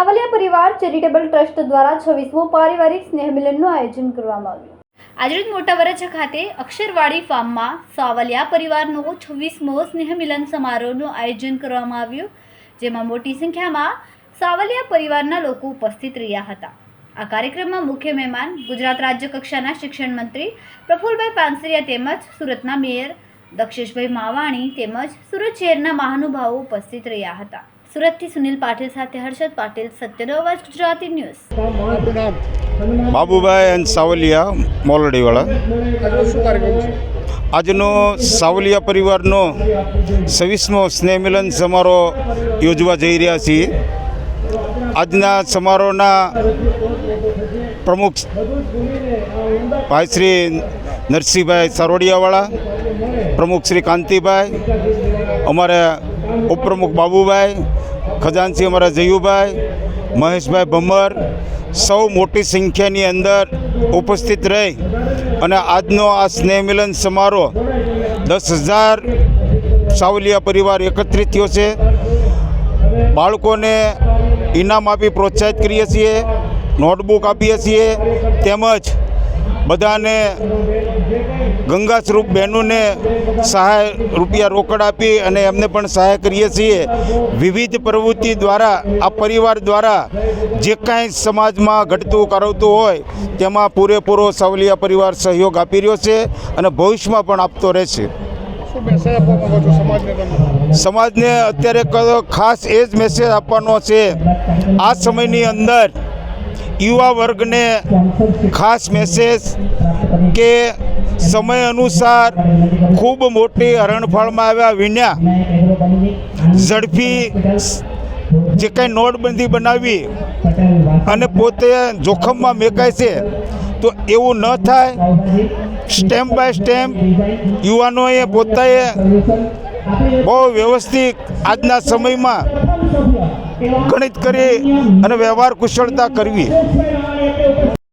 સાવલિયા પરિવાર charitable trust દ્વારા 26મો પારિવારિક સ્નેહ મિલનનું આયોજન કરવામાં આવ્યું। આજરોજ મોટા વરછા ખાતે અક્ષરવાડી ફાર્મમાં સાવલિયા પરિવારનો 26મો સ્નેહ મિલન સમારોહનું આયોજન કરવામાં આવ્યું, જેમાં મોટી સંખ્યામાં સાવલિયા પરિવારના લોકો ઉપસ્થિત રહ્યા હતા। આ કાર્યક્રમમાં મુખ્ય મહેમાન ગુજરાત રાજ્ય કક્ષાના શિક્ષણ મંત્રી પ્રફુલભાઈ પાનસરિયા તેમજ સુરતના મેયર દક્ષેશભાઈ માવાણી તેમજ સુરત શહેરના મહાનુભાવો ઉપસ્થિત રહ્યા હતા। સુરતથી સુનિલ પાટીલ સાથે હર્ષદ પાટીલ, સત્યનો અવાજ ગુજરાતી ન્યૂઝ। બાબુભાઈ અને સાવલિયા મોલડીવાળા આજનો સાવલિયા પરિવારનો 26મો સ્નેહ મિલન સમારોહ યોજવા જઈ રહ્યા છીએ। આજના સમારોહના પ્રમુખ ભાઈ શ્રી નરસિંહભાઈ સારોડિયાવાળા, પ્રમુખ શ્રી કાંતિભાઈ, અમારા ઉપપ્રમુખ બાબુભાઈ, ખજાનસી અમારા જયુભાઈ, મહેશભાઈ ભમર, સૌ મોટી સંખ્યાની અંદર ઉપસ્થિત રહી અને આજનો આ સ્નેહ મિલન સમારોહ 10,000 સાવલિયા પરિવાર એકત્રિત થયો છે। બાળકોને ઇનામ આપી પ્રોત્સાહિત કરીએ છીએ, નોટબુક આપીએ છીએ, તેમજ બધાને ગંગા સ્વરૂપ બહેનોને સહાય રૂપિયા રોકડ આપી અને એમને પણ સહાય કરીએ છીએ। વિવિધ પ્રવૃત્તિ દ્વારા આ પરિવાર દ્વારા જે કાંઈ સમાજમાં ઘટતું કરવતું હોય તેમાં પૂરેપૂરો સાવલિયા પરિવાર સહયોગ આપી રહ્યો છે અને ભવિષ્યમાં પણ આપતો રહેશે। સમાજને અત્યારે ખાસ એ જ મેસેજ આપવાનો છે, આ સમયની અંદર યુવા વર્ગને ખાસ મેસેજ કે સમય અનુસાર ખૂબ મોટી હરણફાળમાં આવ્યા વિના ઝડપી જે કાંઈ નોટબંધી બનાવી અને પોતે જોખમમાં મેકાય છે તો એવું ન થાય। સ્ટેમ્પ બાય સ્ટેમ્પ યુવાનોએ પોતાએ બહુ વ્યવસ્થિત આજના સમયમાં ગણિત કરી અને વ્યવહાર કુશળતા કરવી।